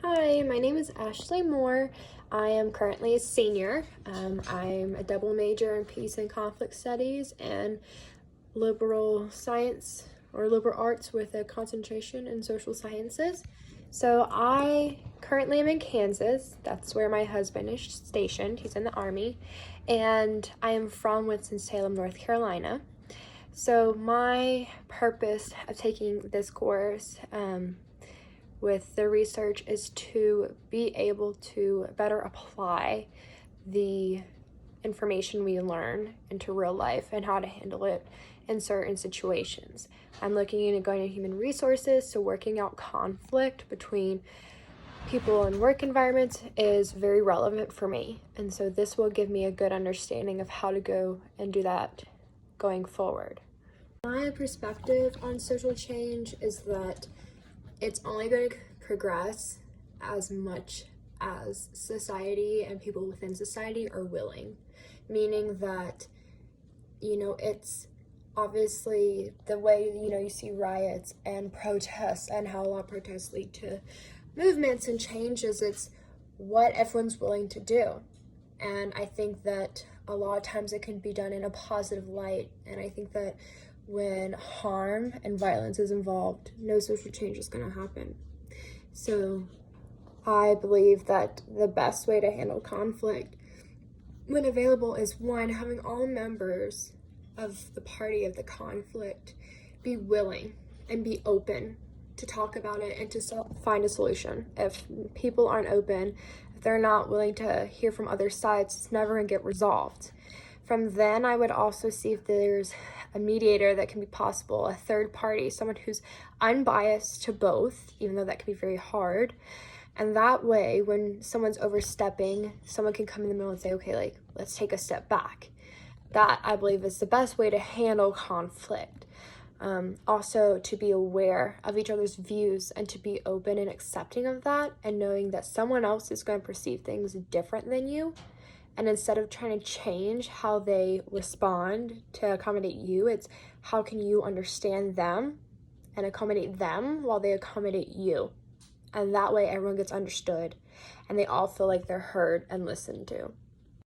Hi, my name is Ashley Moore. I am currently a senior. I'm a double major in peace and conflict studies and liberal science or liberal arts with a concentration in social sciences. So I currently am in Kansas. That's where my husband is stationed. He's in the Army. And I am from Winston-Salem, North Carolina. So my purpose of taking this course with the research is to be able to better apply the information we learn into real life and how to handle it in certain situations. I'm looking into going to human resources, so working out conflict between people in work environments is very relevant for me. And so this will give me a good understanding of how to go and do that going forward. My perspective on social change is that it's only going to progress as much as society and people within society are willing. Meaning that, it's obviously the way, you see riots and protests and how a lot of protests lead to movements and changes. It's what everyone's willing to do. And I think that a lot of times it can be done in a positive light. And I think that when harm and violence is involved, no social change is going to happen. So I believe that the best way to handle conflict when available is, one, having all members of the party of the conflict be willing and be open to talk about it and to find a solution. If people aren't open, if they're not willing to hear from other sides, it's never going to get resolved. From then, I would also see if there's a mediator that can be possible, a third party, someone who's unbiased to both, even though that can be very hard. And that way, when someone's overstepping, someone can come in the middle and say, okay, let's take a step back. That, I believe, is the best way to handle conflict. Also, to be aware of each other's views and to be open and accepting of that, and knowing that someone else is going to perceive things different than you. And instead of trying to change how they respond to accommodate you, it's how can you understand them and accommodate them while they accommodate you. And that way everyone gets understood and they all feel like they're heard and listened to.